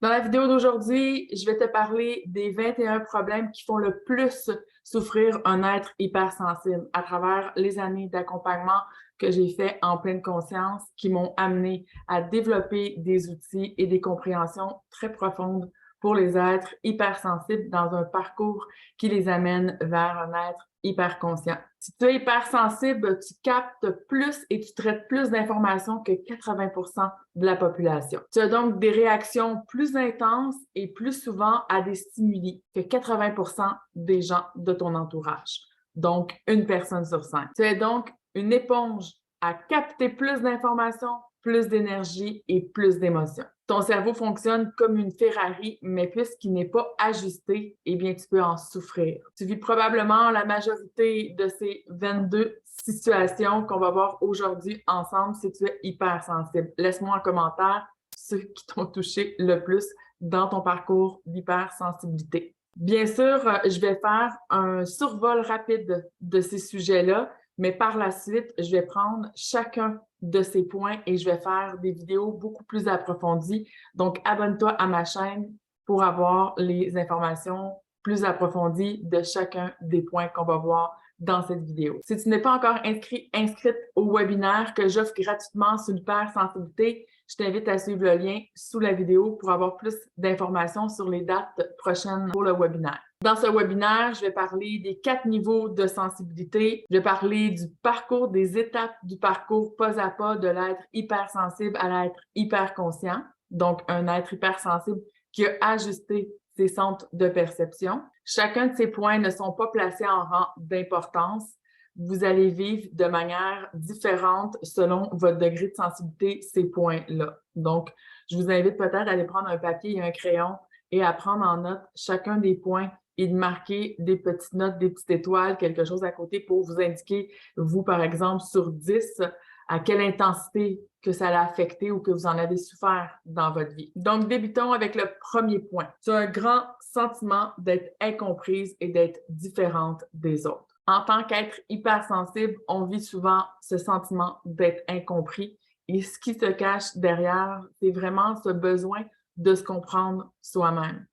Dans la vidéo d'aujourd'hui, je vais te parler des 21 problèmes qui font le plus souffrir un être hypersensible à travers les années d'accompagnement que j'ai fait en pleine conscience qui m'ont amené à développer des outils et des compréhensions très profondes pour les êtres hypersensibles dans un parcours qui les amène vers un être hyper conscient. Si tu es hypersensible, tu captes plus et tu traites plus d'informations que 80% de la population. Tu as donc des réactions plus intenses et plus souvent à des stimuli que 80% des gens de ton entourage. Donc, une personne sur cinq. Tu es donc une éponge à capter plus d'informations, plus d'énergie et plus d'émotions. Ton cerveau fonctionne comme une Ferrari, mais puisqu'il n'est pas ajusté, eh bien, tu peux en souffrir. Tu vis probablement la majorité de ces 22 situations qu'on va voir aujourd'hui ensemble si tu es hypersensible. Laisse-moi en commentaire ceux qui t'ont touché le plus dans ton parcours d'hypersensibilité. Bien sûr, je vais faire un survol rapide de ces sujets-là, mais par la suite, je vais prendre chacun de ces points et je vais faire des vidéos beaucoup plus approfondies. Donc, abonne-toi à ma chaîne pour avoir les informations plus approfondies de chacun des points qu'on va voir dans cette vidéo. Si tu n'es pas encore inscrite au webinaire que j'offre gratuitement sur l'hypersensibilité, je t'invite à suivre le lien sous la vidéo pour avoir plus d'informations sur les dates prochaines pour le webinaire. Dans ce webinaire, je vais parler des 4 niveaux de sensibilité. Je vais parler du parcours, des étapes du parcours pas à pas de l'être hypersensible à l'être hyperconscient. Donc, un être hypersensible qui a ajusté ses centres de perception. Chacun de ces points ne sont pas placés en rang d'importance. Vous allez vivre de manière différente selon votre degré de sensibilité ces points-là. Donc, je vous invite peut-être à aller prendre un papier et un crayon et à prendre en note chacun des points et de marquer des petites notes, des petites étoiles, quelque chose à côté pour vous indiquer, vous, par exemple, sur 10, à quelle intensité que ça l'a affecté ou que vous en avez souffert dans votre vie. Donc, débutons avec le premier point. Tu as un grand sentiment d'être incomprise et d'être différente des autres. En tant qu'être hypersensible, on vit souvent ce sentiment d'être incompris et ce qui se cache derrière, c'est vraiment ce besoin de se comprendre soi-même.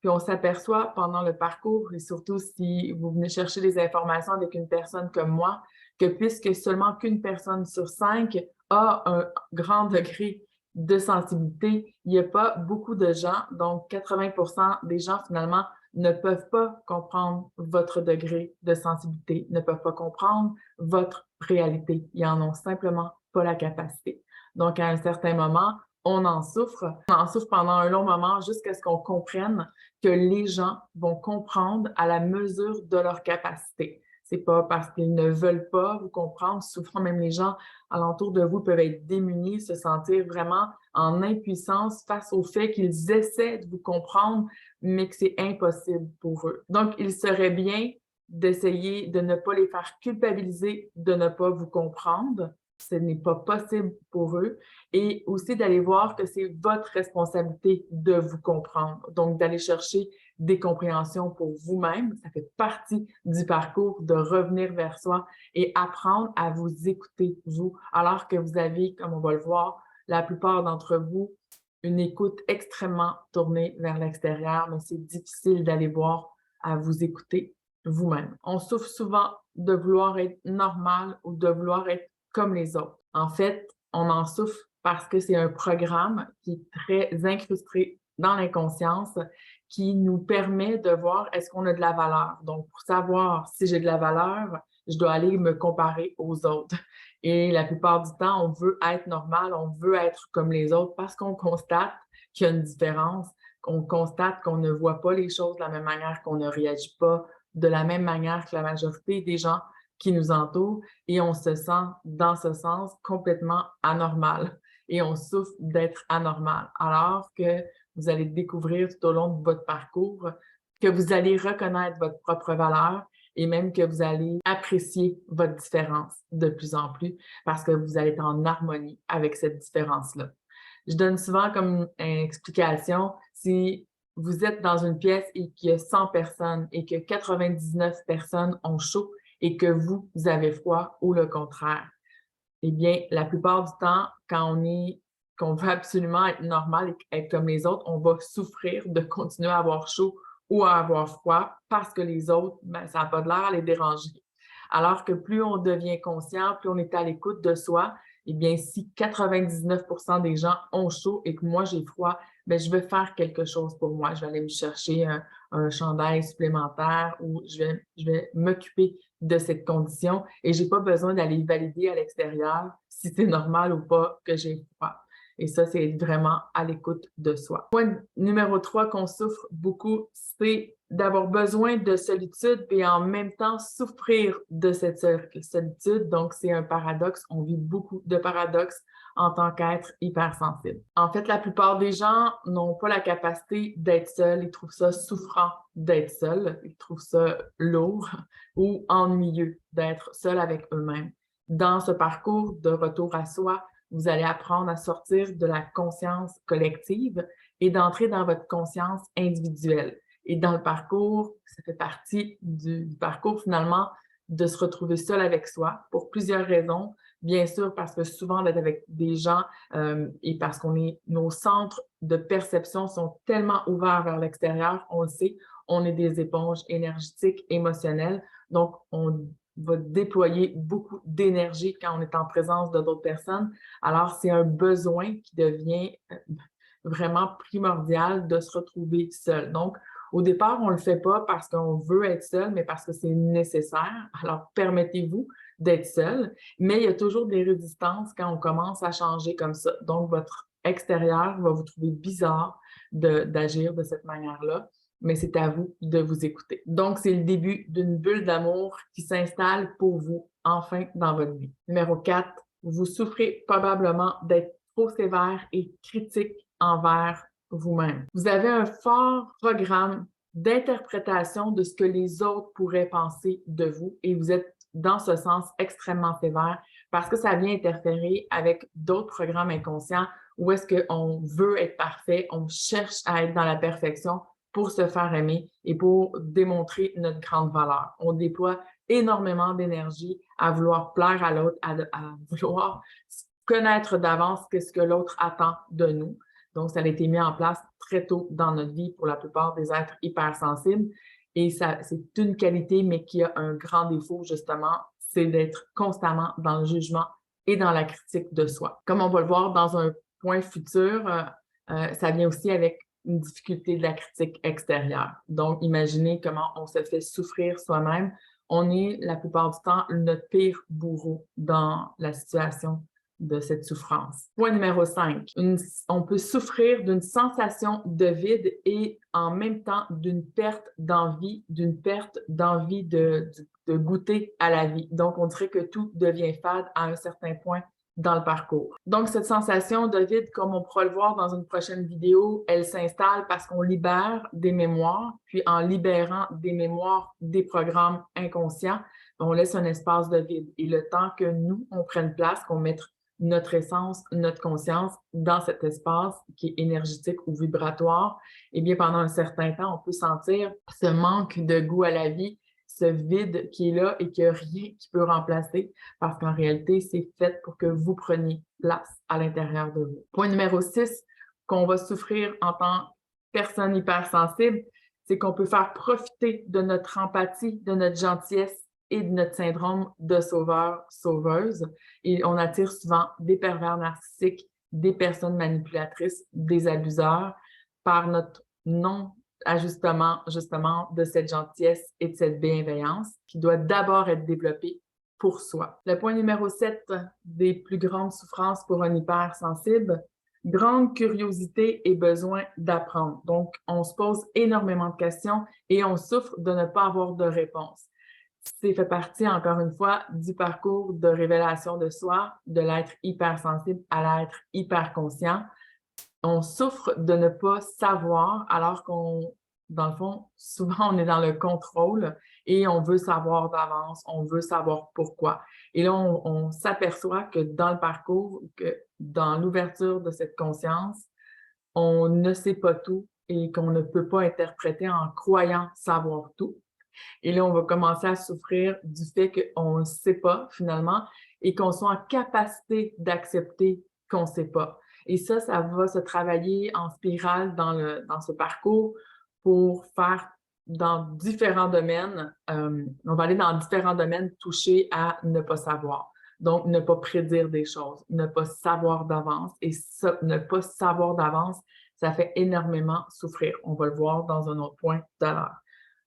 Puis on s'aperçoit pendant le parcours, et surtout si vous venez chercher des informations avec une personne comme moi, que puisque seulement qu'une personne sur 5 a un grand degré de sensibilité, il n'y a pas beaucoup de gens, donc 80% des gens finalement ne peuvent pas comprendre votre degré de sensibilité, ne peuvent pas comprendre votre réalité. Ils en ont simplement pas la capacité. Donc à un certain moment, on en souffre. On en souffre pendant un long moment jusqu'à ce qu'on comprenne que les gens vont comprendre à la mesure de leur capacité. C'est pas parce qu'ils ne veulent pas vous comprendre. Souvent, même les gens alentour de vous peuvent être démunis, se sentir vraiment en impuissance face au fait qu'ils essaient de vous comprendre, mais que c'est impossible pour eux. Donc, il serait bien d'essayer de ne pas les faire culpabiliser de ne pas vous comprendre. Ce n'est pas possible pour eux. Et aussi d'aller voir que c'est votre responsabilité de vous comprendre. Donc, d'aller chercher des compréhensions pour vous-même. Ça fait partie du parcours de revenir vers soi et apprendre à vous écouter, vous, alors que vous avez, comme on va le voir, la plupart d'entre vous, une écoute extrêmement tournée vers l'extérieur, mais c'est difficile d'aller voir à vous écouter vous-même. On souffre souvent de vouloir être normal ou de vouloir être comme les autres. En fait, on en souffre parce que c'est un programme qui est très incrusté dans l'inconscience qui nous permet de voir est-ce qu'on a de la valeur. Donc, pour savoir si j'ai de la valeur, je dois aller me comparer aux autres. Et la plupart du temps, on veut être normal, on veut être comme les autres parce qu'on constate qu'il y a une différence, qu'on constate qu'on ne voit pas les choses de la même manière, qu'on ne réagit pas de la même manière que la majorité des gens qui nous entourent et on se sent, dans ce sens, complètement anormal et on souffre d'être anormal. Alors que vous allez découvrir tout au long de votre parcours que vous allez reconnaître votre propre valeur et même que vous allez apprécier votre différence de plus en plus parce que vous allez être en harmonie avec cette différence-là. Je donne souvent comme explication, si vous êtes dans une pièce et qu'il y a 100 personnes et que 99 personnes ont chaud et que vous avez froid ou le contraire, eh bien, la plupart du temps, quand on est qu'on veut absolument être normal et être comme les autres, on va souffrir de continuer à avoir chaud ou à avoir froid parce que les autres, ben, ça n'a pas de l'air à les déranger. Alors que plus on devient conscient, plus on est à l'écoute de soi, eh bien, si 99% des gens ont chaud et que moi j'ai froid, bien, je vais faire quelque chose pour moi. Je vais aller me chercher un chandail supplémentaire ou je vais m'occuper de cette condition et j'ai pas besoin d'aller valider à l'extérieur si c'est normal ou pas que j'ai froid. Et ça, c'est vraiment à l'écoute de soi. Point numéro 3 qu'on souffre beaucoup, c'est d'avoir besoin de solitude et en même temps souffrir de cette solitude. Donc, c'est un paradoxe. On vit beaucoup de paradoxes en tant qu'être hypersensible. En fait, la plupart des gens n'ont pas la capacité d'être seuls. Ils trouvent ça souffrant d'être seuls. Ils trouvent ça lourd ou ennuyeux d'être seuls avec eux-mêmes. Dans ce parcours de retour à soi, vous allez apprendre à sortir de la conscience collective et d'entrer dans votre conscience individuelle. Et dans le parcours, ça fait partie du parcours finalement de se retrouver seul avec soi pour plusieurs raisons. Bien sûr, parce que souvent d'être avec des gens et parce nos centres de perception sont tellement ouverts vers l'extérieur, on le sait, on est des éponges énergétiques, émotionnelles. Donc, on va déployer beaucoup d'énergie quand on est en présence de d'autres personnes. Alors, c'est un besoin qui devient vraiment primordial de se retrouver seul. Donc, au départ, on ne le fait pas parce qu'on veut être seul, mais parce que c'est nécessaire. Alors, permettez-vous d'être seul, mais il y a toujours des résistances quand on commence à changer comme ça. Donc, votre extérieur va vous trouver bizarre d'agir de cette manière-là, mais c'est à vous de vous écouter. Donc, c'est le début d'une bulle d'amour qui s'installe pour vous, enfin, dans votre vie. Numéro 4, vous souffrez probablement d'être trop sévère et critique envers vous-même. Vous avez un fort programme d'interprétation de ce que les autres pourraient penser de vous et vous êtes dans ce sens extrêmement sévère parce que ça vient interférer avec d'autres programmes inconscients où est-ce qu'on veut être parfait, on cherche à être dans la perfection pour se faire aimer et pour démontrer notre grande valeur. On déploie énormément d'énergie à vouloir plaire à l'autre, à vouloir connaître d'avance ce que l'autre attend de nous. Donc, ça a été mis en place très tôt dans notre vie pour la plupart des êtres hypersensibles. Et ça, c'est une qualité, mais qui a un grand défaut, justement, c'est d'être constamment dans le jugement et dans la critique de soi. Comme on va le voir dans un point futur, ça vient aussi avec une difficulté de la critique extérieure. Donc, imaginez comment on se fait souffrir soi-même. On est, la plupart du temps, notre pire bourreau dans la situation de cette souffrance. Point numéro 5. On peut souffrir d'une sensation de vide et en même temps d'une perte d'envie de goûter à la vie. Donc, on dirait que tout devient fade à un certain point dans le parcours. Donc, cette sensation de vide, comme on pourra le voir dans une prochaine vidéo, elle s'installe parce qu'on libère des mémoires, puis en libérant des mémoires, des programmes inconscients, on laisse un espace de vide. Et le temps que nous, on prenne place, qu'on mette notre essence, notre conscience dans cet espace qui est énergétique ou vibratoire, eh bien, pendant un certain temps, on peut sentir ce manque de goût à la vie, ce vide qui est là et qu'il n'y a rien qui peut remplacer parce qu'en réalité, c'est fait pour que vous preniez place à l'intérieur de vous. Point numéro 6, qu'on va souffrir en tant que personne hypersensible, c'est qu'on peut faire profiter de notre empathie, de notre gentillesse et de notre syndrome de sauveur-sauveuse. Et on attire souvent des pervers narcissiques, des personnes manipulatrices, des abuseurs par notre non-ajustement, justement, de cette gentillesse et de cette bienveillance qui doit d'abord être développée pour soi. Le point numéro 7 des plus grandes souffrances pour un hypersensible, grande curiosité et besoin d'apprendre. Donc, on se pose énormément de questions et on souffre de ne pas avoir de réponse. C'est fait partie, encore une fois, du parcours de révélation de soi, de l'être hypersensible à l'être hyperconscient. On souffre de ne pas savoir, alors qu'on, dans le fond, souvent on est dans le contrôle et on veut savoir d'avance, on veut savoir pourquoi. Et là, on s'aperçoit que dans le parcours, que dans l'ouverture de cette conscience, on ne sait pas tout et qu'on ne peut pas interpréter en croyant savoir tout. Et là, on va commencer à souffrir du fait qu'on ne sait pas finalement et qu'on soit en capacité d'accepter qu'on ne sait pas. Et ça va se travailler en spirale dans ce parcours pour faire dans différents domaines, on va aller dans différents domaines touchés à ne pas savoir. Donc, ne pas prédire des choses, ne pas savoir d'avance. Et ça, ne pas savoir d'avance, ça fait énormément souffrir. On va le voir dans un autre point tout à l'heure.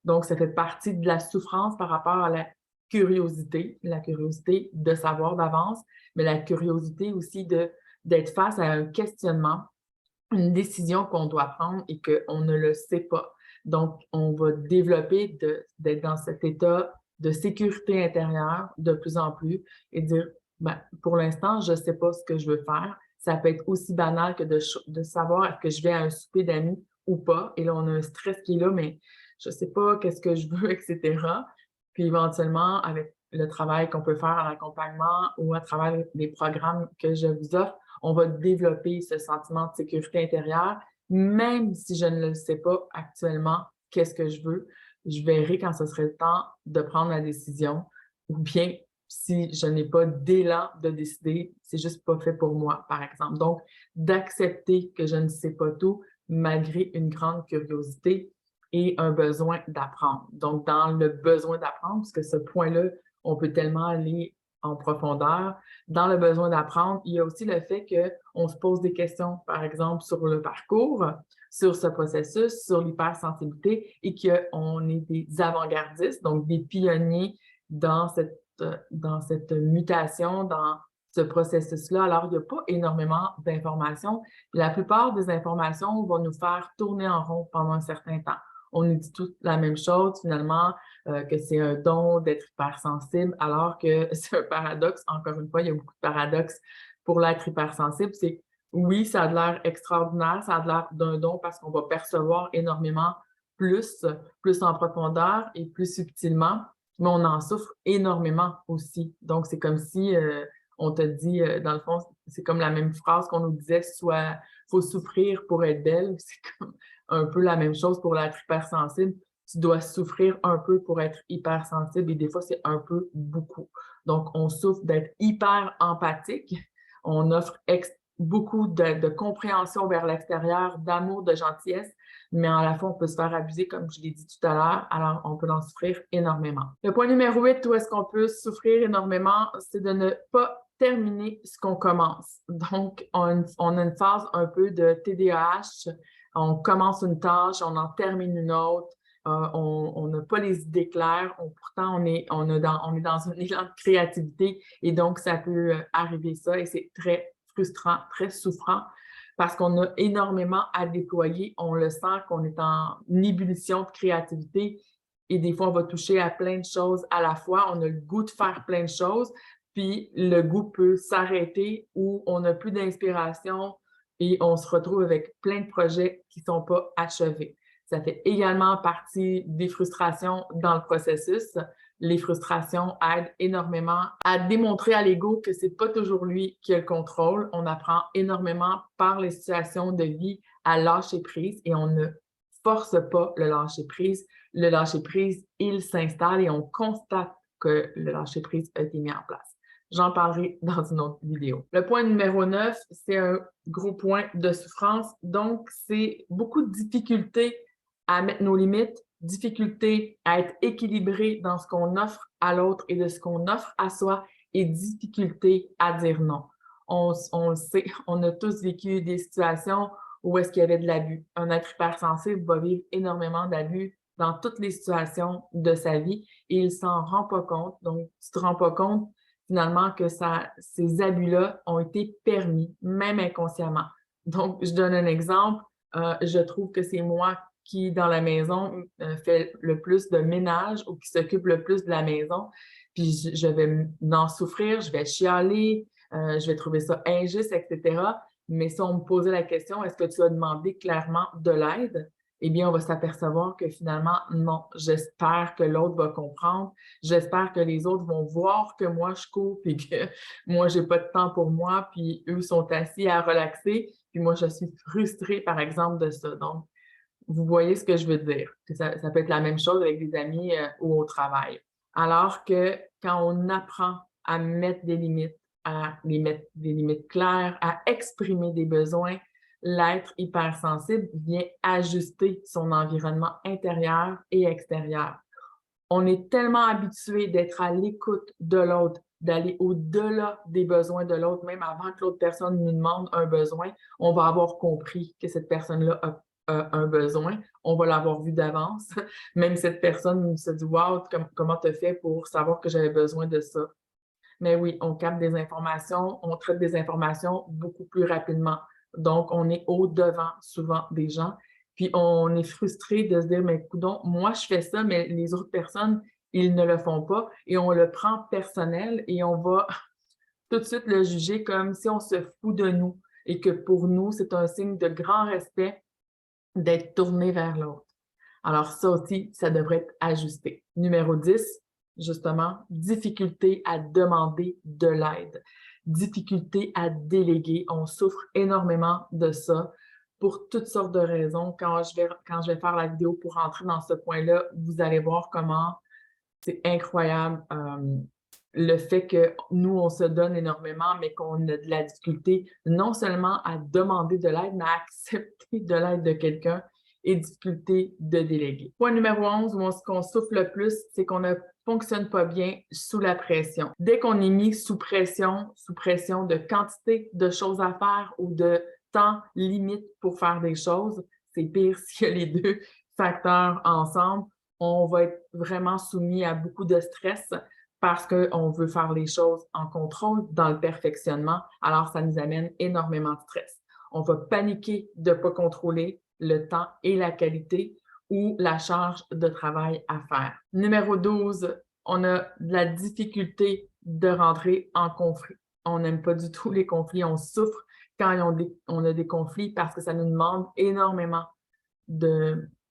Donc, ça fait partie de la souffrance par rapport à la curiosité de savoir d'avance, mais la curiosité aussi d'être face à un questionnement, une décision qu'on doit prendre et qu'on ne le sait pas. Donc, on va développer d'être dans cet état de sécurité intérieure de plus en plus et dire, ben, pour l'instant, je ne sais pas ce que je veux faire. Ça peut être aussi banal que de savoir est-ce que je vais à un souper d'amis ou pas. Et là, on a un stress qui est là, mais je ne sais pas qu'est-ce que je veux, etc. Puis éventuellement, avec le travail qu'on peut faire en accompagnement ou à travers les programmes que je vous offre, on va développer ce sentiment de sécurité intérieure, même si je ne le sais pas actuellement, qu'est-ce que je veux. Je verrai quand ce serait le temps de prendre la décision, ou bien si je n'ai pas d'élan de décider, c'est juste pas fait pour moi, par exemple. Donc, d'accepter que je ne sais pas tout, malgré une grande curiosité et un besoin d'apprendre. Donc, dans le besoin d'apprendre, parce que ce point-là, on peut tellement aller en profondeur. Dans le besoin d'apprendre, il y a aussi le fait qu'on se pose des questions, par exemple, sur le parcours, sur ce processus, sur l'hypersensibilité et qu'on est des avant-gardistes, donc des pionniers dans cette mutation, dans ce processus-là. Alors, il n'y a pas énormément d'informations. La plupart des informations vont nous faire tourner en rond pendant un certain temps. On nous dit toute la même chose, finalement, que c'est un don d'être hypersensible, alors que c'est un paradoxe. Encore une fois, il y a beaucoup de paradoxes pour l'être hypersensible. C'est oui, ça a de l'air extraordinaire, ça a de l'air d'un don parce qu'on va percevoir énormément plus, plus en profondeur et plus subtilement, mais on en souffre énormément aussi. Donc, c'est comme si on te dit, dans le fond, c'est comme la même phrase qu'on nous disait, soit faut souffrir pour être belle. C'est comme un peu la même chose pour l'être hypersensible. Tu dois souffrir un peu pour être hypersensible et des fois, c'est un peu beaucoup. Donc, on souffre d'être hyper empathique. On offre beaucoup de compréhension vers l'extérieur, d'amour, de gentillesse, mais à la fois, on peut se faire abuser, comme je l'ai dit tout à l'heure, alors on peut en souffrir énormément. Le point numéro 8, où est-ce qu'on peut souffrir énormément, c'est de ne pas terminer ce qu'on commence. Donc, on a une phase un peu de TDAH. On commence une tâche, on en termine une autre. On n'a pas les idées claires. Pourtant, on est dans un élan de créativité et donc, ça peut arriver ça et c'est très frustrant, très souffrant parce qu'on a énormément à déployer. On le sent qu'on est en ébullition de créativité et des fois, on va toucher à plein de choses à la fois. On a le goût de faire plein de choses, puis le goût peut s'arrêter ou on n'a plus d'inspiration et on se retrouve avec plein de projets qui ne sont pas achevés. Ça fait également partie des frustrations dans le processus. Les frustrations aident énormément à démontrer à l'ego que c'est pas toujours lui qui a le contrôle. On apprend énormément par les situations de vie à lâcher prise et on ne force pas le lâcher prise. Le lâcher prise, il s'installe et on constate que le lâcher prise a été mis en place. J'en parlerai dans une autre vidéo. Le point numéro 9, c'est un gros point de souffrance. Donc, c'est beaucoup de difficultés à mettre nos limites, difficulté à être équilibré dans ce qu'on offre à l'autre et de ce qu'on offre à soi et difficulté à dire non. On le sait, on a tous vécu des situations où est-ce qu'il y avait de l'abus. Un être hypersensible va vivre énormément d'abus dans toutes les situations de sa vie et il s'en rend pas compte. Donc, tu te rends pas compte finalement que ces abus-là ont été permis, même inconsciemment. Donc, je donne un exemple. Je trouve que c'est moi qui, dans la maison, fait le plus de ménage ou qui s'occupe le plus de la maison. Puis je vais en souffrir, je vais chialer, je vais trouver ça injuste, etc. Mais si on me posait la question, est-ce que tu as demandé clairement de l'aide? Eh bien, on va s'apercevoir que finalement, non. J'espère que l'autre va comprendre. J'espère que les autres vont voir que moi, je coupe et que moi, j'ai pas de temps pour moi, puis eux sont assis à relaxer, puis moi, je suis frustrée, par exemple, de ça. Donc, vous voyez ce que je veux dire. Ça peut être la même chose avec des amis ou au travail. Alors que quand on apprend à mettre des limites, à les mettre des limites claires, à exprimer des besoins. L'être hypersensible vient ajuster son environnement intérieur et extérieur. On est tellement habitué d'être à l'écoute de l'autre, d'aller au-delà des besoins de l'autre, même avant que l'autre personne nous demande un besoin, on va avoir compris que cette personne-là a un besoin, on va l'avoir vu d'avance. Même cette personne se dit « Wow, comment tu as fait pour savoir que j'avais besoin de ça? » Mais oui, on capte des informations, on traite des informations beaucoup plus rapidement. Donc, on est au-devant souvent des gens. Puis, on est frustré de se dire, mais coudonc, moi, je fais ça, mais les autres personnes, ils ne le font pas. Et on le prend personnel et on va tout de suite le juger comme si on se fout de nous et que pour nous, c'est un signe de grand respect d'être tourné vers l'autre. Alors ça aussi, ça devrait être ajusté. Numéro 10, justement, difficulté à demander de l'aide, difficulté à déléguer. On souffre énormément de ça pour toutes sortes de raisons. Quand je vais faire la vidéo pour entrer dans ce point-là, vous allez voir comment c'est incroyable le fait que nous, on se donne énormément, mais qu'on a de la difficulté non seulement à demander de l'aide, mais à accepter de l'aide de quelqu'un et difficulté de déléguer. Point numéro 11, où on souffre le plus, c'est qu'on ne fonctionne pas bien sous la pression. Dès qu'on est mis sous pression de quantité de choses à faire ou de temps limite pour faire des choses, c'est pire s'il y a les deux facteurs ensemble. On va être vraiment soumis à beaucoup de stress parce qu'on veut faire les choses en contrôle, dans le perfectionnement. Alors, ça nous amène énormément de stress. On va paniquer de ne pas contrôler le temps et la qualité ou la charge de travail à faire. Numéro 12, on a de la difficulté de rentrer en conflit. On n'aime pas du tout les conflits. On souffre quand on a des conflits parce que ça nous demande énormément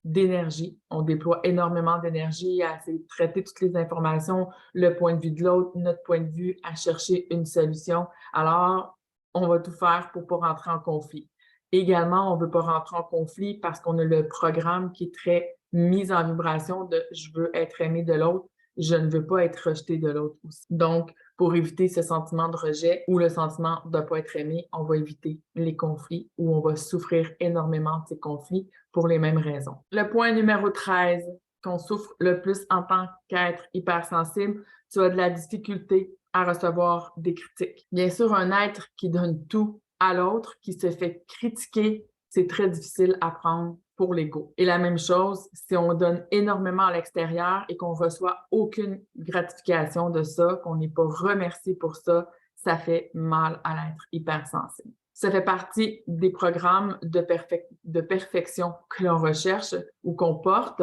d'énergie. On déploie énormément d'énergie à essayer de traiter toutes les informations, le point de vue de l'autre, notre point de vue, à chercher une solution. Alors, on va tout faire pour ne pas rentrer en conflit. Également, on ne veut pas rentrer en conflit parce qu'on a le programme qui est très mis en vibration de « je veux être aimé de l'autre, je ne veux pas être rejeté de l'autre aussi ». Donc, pour éviter ce sentiment de rejet ou le sentiment de ne pas être aimé, on va éviter les conflits ou on va souffrir énormément de ces conflits pour les mêmes raisons. Le point numéro 13, qu'on souffre le plus en tant qu'être hypersensible, tu as de la difficulté à recevoir des critiques. Bien sûr, un être qui donne tout à l'autre, qui se fait critiquer, c'est très difficile à prendre pour l'ego. Et la même chose, si on donne énormément à l'extérieur et qu'on reçoit aucune gratification de ça, qu'on n'est pas remercié pour ça, ça fait mal à l'être hypersensible. Ça fait partie des programmes de perfection que l'on recherche ou qu'on porte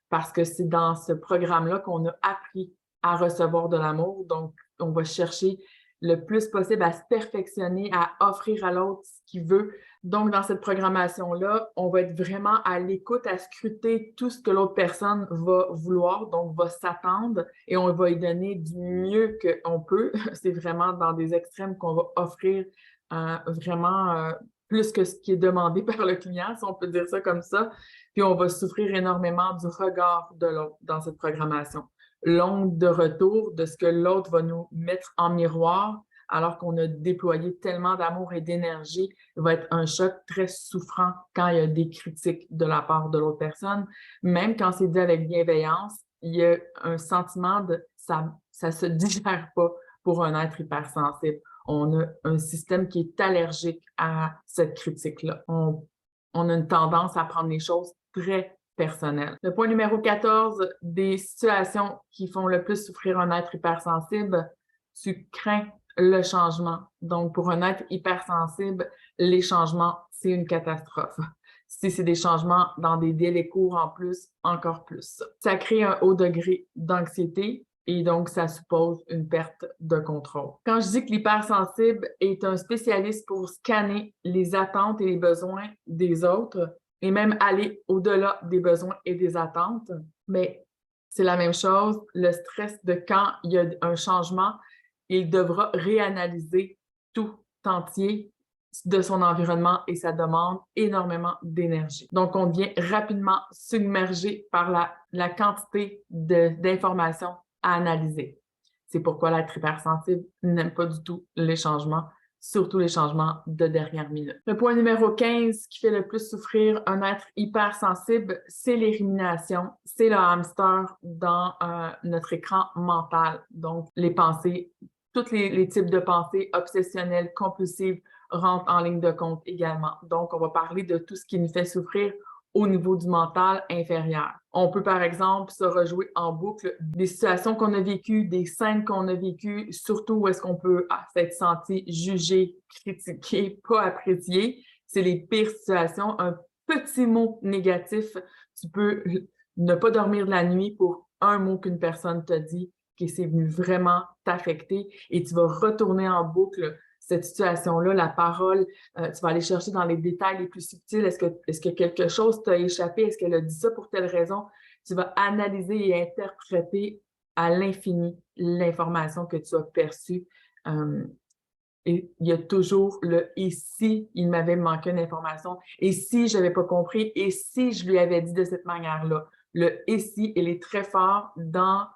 parce que c'est dans ce programme-là qu'on a appris à recevoir de l'amour. Donc, on va chercher le plus possible à se perfectionner, à offrir à l'autre ce qu'il veut. Donc, dans cette programmation-là, on va être vraiment à l'écoute, à scruter tout ce que l'autre personne va vouloir, donc va s'attendre et on va lui donner du mieux qu'on peut. C'est vraiment dans des extrêmes qu'on va offrir vraiment plus que ce qui est demandé par le client, si on peut dire ça comme ça. Puis on va souffrir énormément du regard de l'autre dans cette programmation. L'onde de retour de ce que l'autre va nous mettre en miroir alors qu'on a déployé tellement d'amour et d'énergie, va être un choc très souffrant quand il y a des critiques de la part de l'autre personne. Même quand c'est dit avec bienveillance, il y a un sentiment de ça se digère pas pour un être hypersensible. On a un système qui est allergique à cette critique-là. On a une tendance à prendre les choses très personnelles. Le point numéro 14, des situations qui font le plus souffrir un être hypersensible, tu crains le changement. Donc, pour un être hypersensible, les changements, c'est une catastrophe. Si c'est des changements dans des délais courts en plus, encore plus. Ça crée un haut degré d'anxiété et donc ça suppose une perte de contrôle. Quand je dis que l'hypersensible est un spécialiste pour scanner les attentes et les besoins des autres et même aller au-delà des besoins et des attentes, mais c'est la même chose, le stress de quand il y a un changement, il devra réanalyser tout entier de son environnement et ça demande énormément d'énergie. Donc, on devient rapidement submergé par la quantité d'informations à analyser. C'est pourquoi l'être hypersensible n'aime pas du tout les changements, surtout les changements de dernière minute. Le point numéro 15 qui fait le plus souffrir un être hypersensible, c'est les ruminations, c'est le hamster dans notre écran mental. Donc, les pensées, tous les types de pensées obsessionnelles, compulsives rentrent en ligne de compte également. Donc, on va parler de tout ce qui nous fait souffrir au niveau du mental inférieur. On peut, par exemple, se rejouer en boucle des situations qu'on a vécues, des scènes qu'on a vécues, surtout où est-ce qu'on peut s'être senti jugé, critiqué, pas apprécié. C'est les pires situations. Un petit mot négatif, tu peux ne pas dormir de la nuit pour un mot qu'une personne t'a dit, que c'est venu vraiment t'affecter et tu vas retourner en boucle cette situation-là, la parole, tu vas aller chercher dans les détails les plus subtils. Est-ce que quelque chose t'a échappé? Est-ce qu'elle a dit ça pour telle raison? Tu vas analyser et interpréter à l'infini l'information que tu as perçue. Et il y a toujours le « et si il m'avait manqué une information? Et si je n'avais pas compris? Et si je lui avais dit de cette manière-là? » Le « et si », il est très fort dans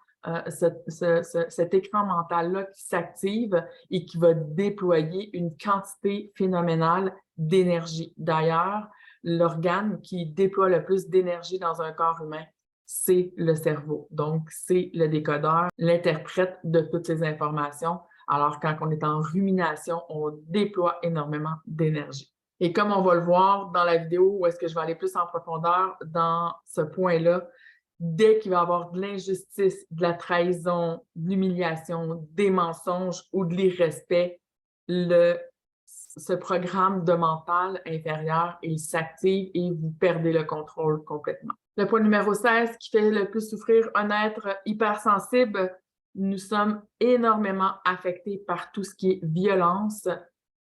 cet écran mental-là qui s'active et qui va déployer une quantité phénoménale d'énergie. D'ailleurs, l'organe qui déploie le plus d'énergie dans un corps humain, c'est le cerveau. Donc, c'est le décodeur, l'interprète de toutes ces informations. Alors, quand on est en rumination, on déploie énormément d'énergie. Et comme on va le voir dans la vidéo où est-ce que je vais aller plus en profondeur dans ce point-là, dès qu'il va y avoir de l'injustice, de la trahison, de l'humiliation, des mensonges ou de l'irrespect, ce programme de mental inférieur, il s'active et vous perdez le contrôle complètement. Le point numéro 16 qui fait le plus souffrir un être hypersensible, nous sommes énormément affectés par tout ce qui est violence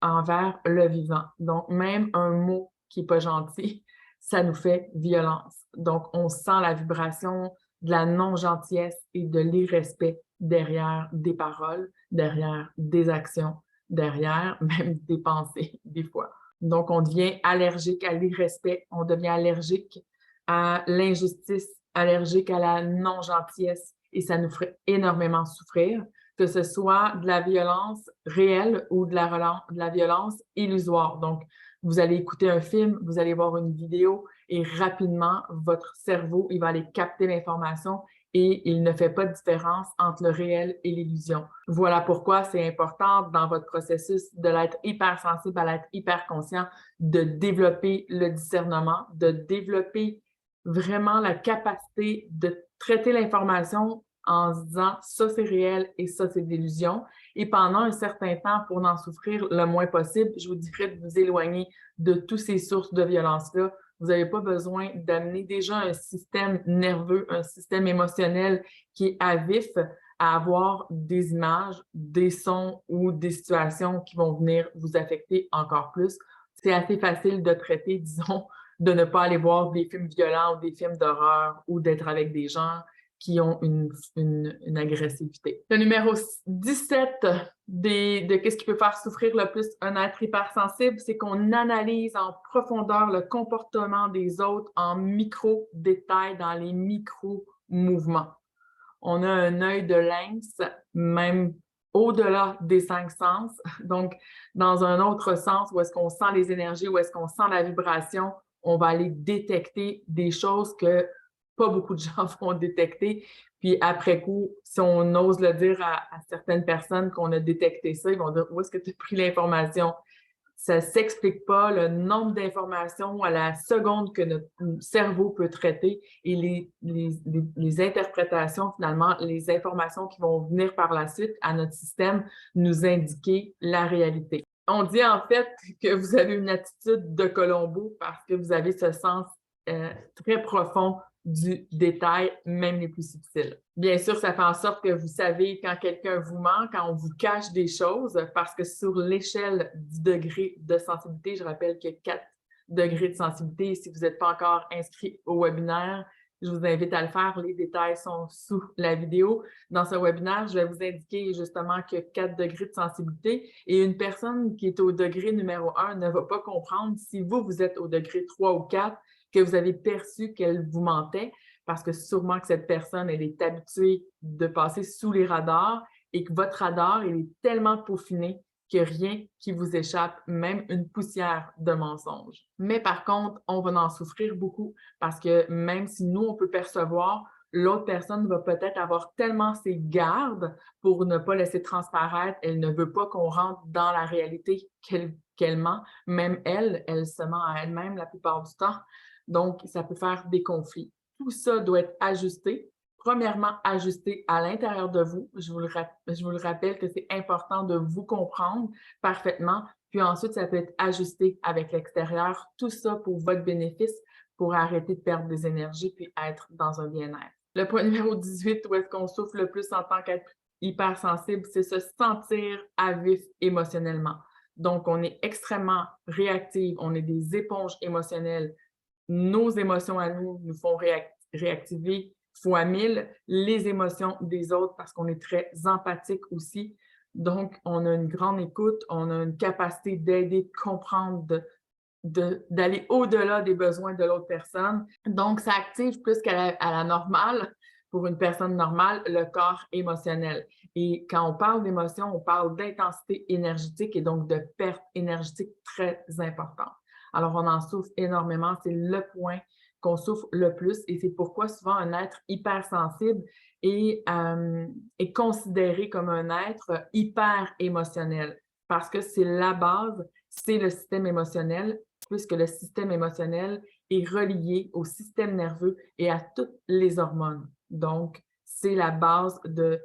envers le vivant. Donc, même un mot qui n'est pas gentil, ça nous fait violence. Donc, on sent la vibration de la non-gentillesse et de l'irrespect derrière des paroles, derrière des actions, derrière même des pensées, des fois. Donc, on devient allergique à l'irrespect, on devient allergique à l'injustice, allergique à la non-gentillesse et ça nous ferait énormément souffrir, que ce soit de la violence réelle ou de la violence illusoire. Donc, vous allez écouter un film, vous allez voir une vidéo et rapidement, votre cerveau, il va aller capter l'information et il ne fait pas de différence entre le réel et l'illusion. Voilà pourquoi c'est important dans votre processus de l'être hypersensible à l'être hyperconscient de développer le discernement, de développer vraiment la capacité de traiter l'information en se disant ça c'est réel et ça c'est de l'illusion. Et pendant un certain temps, pour n'en souffrir le moins possible, je vous dirais de vous éloigner de toutes ces sources de violence-là. Vous n'avez pas besoin d'amener déjà un système nerveux, un système émotionnel qui est à vif à avoir des images, des sons ou des situations qui vont venir vous affecter encore plus. C'est assez facile de traiter, disons, de ne pas aller voir des films violents ou des films d'horreur ou d'être avec des gens qui ont une agressivité. Le numéro 17 de qu'est-ce qui peut faire souffrir le plus un être hypersensible, c'est qu'on analyse en profondeur le comportement des autres en micro-détails, dans les micro-mouvements. On a un œil de lynx, même au-delà des 5 sens. Donc, dans un autre sens, où est-ce qu'on sent les énergies, où est-ce qu'on sent la vibration, on va aller détecter des choses que pas beaucoup de gens vont détecter. Puis après coup, si on ose le dire à certaines personnes qu'on a détecté ça, ils vont dire « Où est-ce que tu as pris l'information? » Ça ne s'explique pas le nombre d'informations à la seconde que notre cerveau peut traiter et les interprétations, finalement, les informations qui vont venir par la suite à notre système nous indiquer la réalité. On dit en fait que vous avez une attitude de Colombo parce que vous avez ce sens très profond du détail, même les plus subtils. Bien sûr, ça fait en sorte que vous savez quand quelqu'un vous ment, quand on vous cache des choses, parce que sur l'échelle du degré de sensibilité, je rappelle qu'il y a 4 degrés de sensibilité. Si vous n'êtes pas encore inscrit au webinaire, je vous invite à le faire. Les détails sont sous la vidéo. Dans ce webinaire, je vais vous indiquer justement qu'il y a 4 degrés de sensibilité et une personne qui est au degré numéro 1 ne va pas comprendre si vous êtes au degré 3 ou 4, que vous avez perçu qu'elle vous mentait, parce que sûrement que cette personne, elle est habituée de passer sous les radars et que votre radar, il est tellement peaufiné que rien qui vous échappe, même une poussière de mensonge. Mais par contre, on va en souffrir beaucoup parce que même si nous, on peut percevoir, l'autre personne va peut-être avoir tellement ses gardes pour ne pas laisser transparaître, elle ne veut pas qu'on rentre dans la réalité qu'elle ment. Même elle, elle se ment à elle-même la plupart du temps. Donc, ça peut faire des conflits. Tout ça doit être ajusté. Premièrement, ajusté à l'intérieur de vous. Je vous le rappelle que c'est important de vous comprendre parfaitement. Puis ensuite, ça peut être ajusté avec l'extérieur. Tout ça pour votre bénéfice, pour arrêter de perdre des énergies puis être dans un bien-être. Le point numéro 18, où est-ce qu'on souffre le plus en tant qu'être hypersensible, c'est se sentir à vif émotionnellement. Donc, on est extrêmement réactif, on est des éponges émotionnelles. Nos émotions à nous nous font réactiver fois 1000 les émotions des autres parce qu'on est très empathique aussi. Donc, on a une grande écoute, on a une capacité d'aider, de comprendre, d'aller au-delà des besoins de l'autre personne. Donc, ça active plus qu'à la normale, pour une personne normale, le corps émotionnel. Et quand on parle d'émotion, on parle d'intensité énergétique et donc de perte énergétique très importante. Alors, on en souffre énormément. C'est le point qu'on souffre le plus et c'est pourquoi souvent un être hypersensible est considéré comme un être hyper émotionnel parce que c'est la base, c'est le système émotionnel, puisque le système émotionnel est relié au système nerveux et à toutes les hormones. Donc, c'est la base de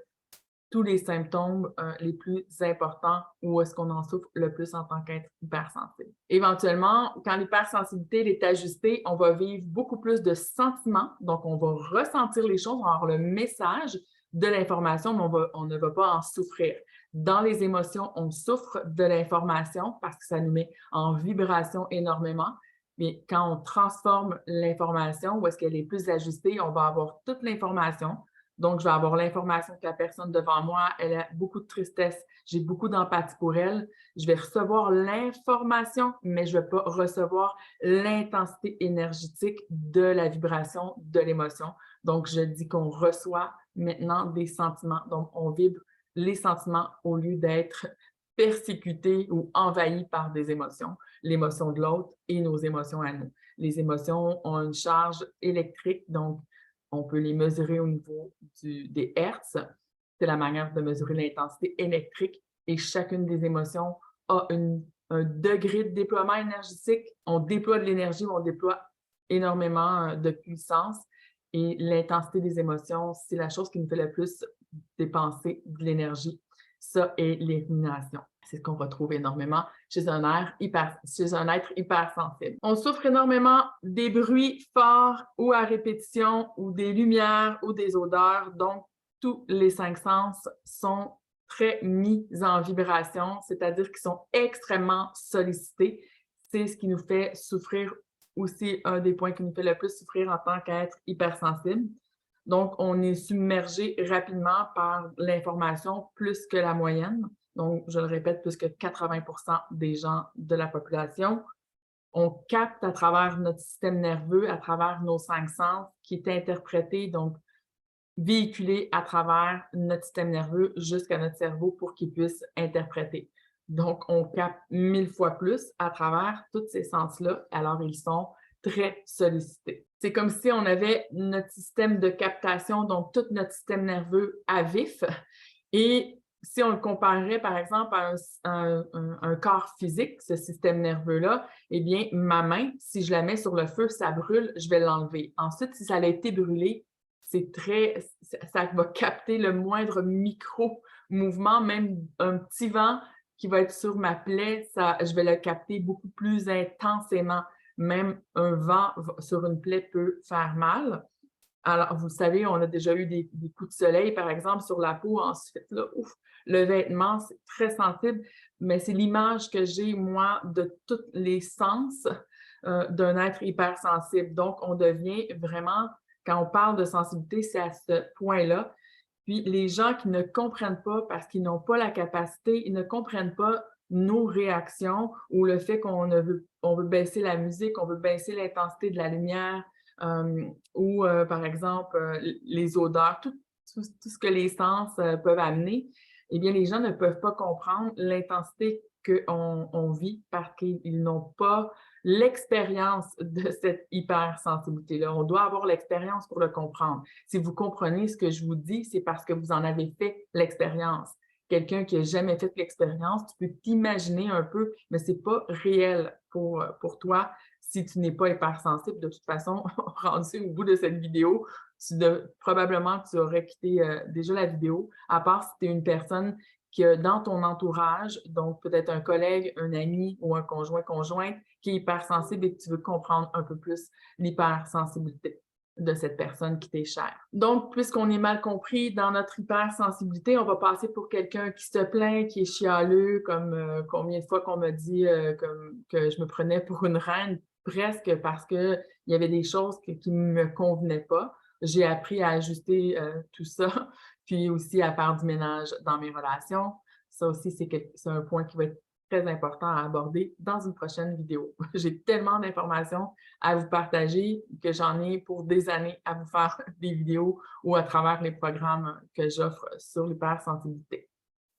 tous les symptômes les plus importants où est-ce qu'on en souffre le plus en tant qu'être hypersensible. Éventuellement, quand l'hypersensibilité est ajustée, on va vivre beaucoup plus de sentiments, donc on va ressentir les choses, on va avoir le message de l'information, mais on ne va pas en souffrir. Dans les émotions, on souffre de l'information parce que ça nous met en vibration énormément. Mais quand on transforme l'information, où est-ce qu'elle est plus ajustée, on va avoir toute l'information. Donc, je vais avoir l'information que la personne devant moi, elle a beaucoup de tristesse, j'ai beaucoup d'empathie pour elle. Je vais recevoir l'information, mais je ne vais pas recevoir l'intensité énergétique de la vibration, de l'émotion. Donc, je dis qu'on reçoit maintenant des sentiments. Donc, on vibre les sentiments au lieu d'être persécuté ou envahi par des émotions, l'émotion de l'autre et nos émotions à nous. Les émotions ont une charge électrique, donc on peut les mesurer au niveau des hertz. C'est la manière de mesurer l'intensité électrique et chacune des émotions a un degré de déploiement énergétique. On déploie de l'énergie, on déploie énormément de puissance et l'intensité des émotions, c'est la chose qui nous fait le plus dépenser de l'énergie. Ça et l'élimination. C'est ce qu'on retrouve énormément chez un être hypersensible. On souffre énormément des bruits forts ou à répétition ou des lumières ou des odeurs. Donc, tous les 5 sens sont très mis en vibration, c'est-à-dire qu'ils sont extrêmement sollicités. C'est ce qui nous fait souffrir aussi, un des points qui nous fait le plus souffrir en tant qu'être hypersensible. Donc, on est submergé rapidement par l'information plus que la moyenne. Donc, je le répète, plus que 80% des gens de la population. On capte à travers notre système nerveux, à travers nos 5 sens, qui est interprété, donc véhiculé à travers notre système nerveux jusqu'à notre cerveau pour qu'il puisse interpréter. Donc, on capte 1000 fois plus à travers tous ces sens-là, alors ils sont très sollicités. C'est comme si on avait notre système de captation, donc tout notre système nerveux à vif, et si on le comparerait, par exemple, à un corps physique, ce système nerveux-là, eh bien, ma main, si je la mets sur le feu, ça brûle, je vais l'enlever. Ensuite, si ça a été brûlé, ça va capter le moindre micro-mouvement, même un petit vent qui va être sur ma plaie, je vais le capter beaucoup plus intensément. Même un vent sur une plaie peut faire mal. Alors, vous savez, on a déjà eu des coups de soleil, par exemple, sur la peau. Ensuite, là, ouf, le vêtement, c'est très sensible, mais c'est l'image que j'ai, moi, de tous les sens d'un être hypersensible. Donc, on devient vraiment, quand on parle de sensibilité, c'est à ce point-là. Puis, les gens qui ne comprennent pas parce qu'ils n'ont pas la capacité, ils ne comprennent pas nos réactions ou le fait on veut baisser la musique, on veut baisser l'intensité de la lumière, par exemple, les odeurs, tout ce que les sens peuvent amener. eh bien, les gens ne peuvent pas comprendre l'intensité qu'on vit parce qu'ils n'ont pas l'expérience de cette hypersensibilité-là. On doit avoir l'expérience pour le comprendre. Si vous comprenez ce que je vous dis, c'est parce que vous en avez fait l'expérience. Quelqu'un qui n'a jamais fait l'expérience, tu peux t'imaginer un peu, mais ce n'est pas réel pour toi si tu n'es pas hypersensible. De toute façon, rendu au bout de cette vidéo, probablement tu aurais quitté déjà la vidéo, à part si tu es une personne qui a dans ton entourage, donc peut-être un collègue, un ami ou un conjointe qui est hypersensible et que tu veux comprendre un peu plus l'hypersensibilité de cette personne qui t'est chère. Donc, puisqu'on est mal compris dans notre hypersensibilité, on va passer pour quelqu'un qui se plaint, qui est chialeux, comme combien de fois qu'on m'a dit que je me prenais pour une reine, presque parce qu'il y avait des choses qui ne me convenaient pas. J'ai appris à ajuster tout ça, puis aussi à faire du ménage dans mes relations. Ça aussi, c'est un point qui va être très important à aborder dans une prochaine vidéo. J'ai tellement d'informations à vous partager que j'en ai pour des années à vous faire des vidéos ou à travers les programmes que j'offre sur l'hypersensibilité,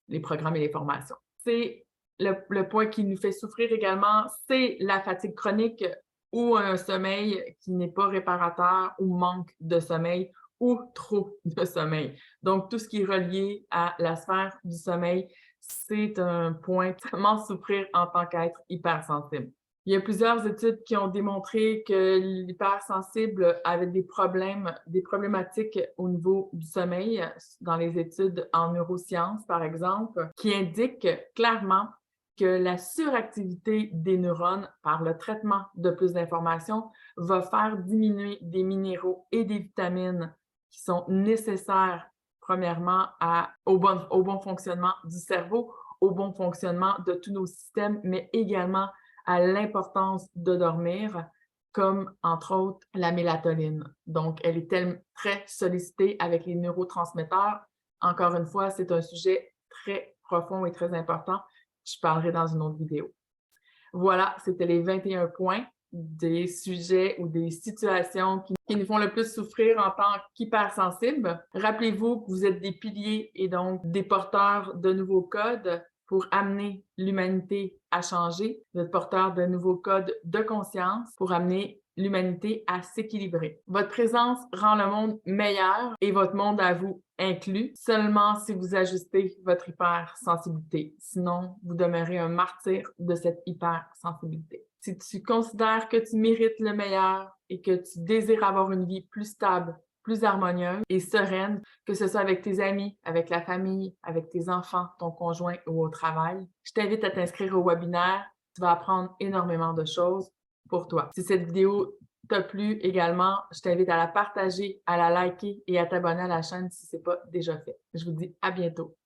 les programmes et les formations. C'est le point qui nous fait souffrir également, c'est la fatigue chronique ou un sommeil qui n'est pas réparateur ou manque de sommeil ou trop de sommeil. Donc, tout ce qui est relié à la sphère du sommeil, c'est un point vraiment souffrir en tant qu'être hypersensible. Il y a plusieurs études qui ont démontré que l'hypersensible avait des problématiques au niveau du sommeil, dans les études en neurosciences, par exemple, qui indiquent clairement que la suractivité des neurones par le traitement de plus d'informations va faire diminuer des minéraux et des vitamines qui sont nécessaires, premièrement, au bon fonctionnement du cerveau, au bon fonctionnement de tous nos systèmes, mais également à l'importance de dormir, comme entre autres la mélatonine. Donc, elle est très sollicitée avec les neurotransmetteurs. Encore une fois, c'est un sujet très profond et très important. Je parlerai dans une autre vidéo. Voilà, c'était les 21 points des sujets ou des situations qui nous font le plus souffrir en tant qu'hypersensibles. Rappelez-vous que vous êtes des piliers et donc des porteurs de nouveaux codes pour amener l'humanité à changer. Vous êtes porteurs de nouveaux codes de conscience pour amener l'humanité à s'équilibrer. Votre présence rend le monde meilleur et votre monde à vous inclus seulement si vous ajustez votre hypersensibilité. Sinon, vous demeurez un martyr de cette hypersensibilité. Si tu considères que tu mérites le meilleur et que tu désires avoir une vie plus stable, plus harmonieuse et sereine, que ce soit avec tes amis, avec la famille, avec tes enfants, ton conjoint ou au travail, je t'invite à t'inscrire au webinaire. Tu vas apprendre énormément de choses pour toi. Si cette vidéo t'a plu également, je t'invite à la partager, à la liker et à t'abonner à la chaîne si ce n'est pas déjà fait. Je vous dis à bientôt.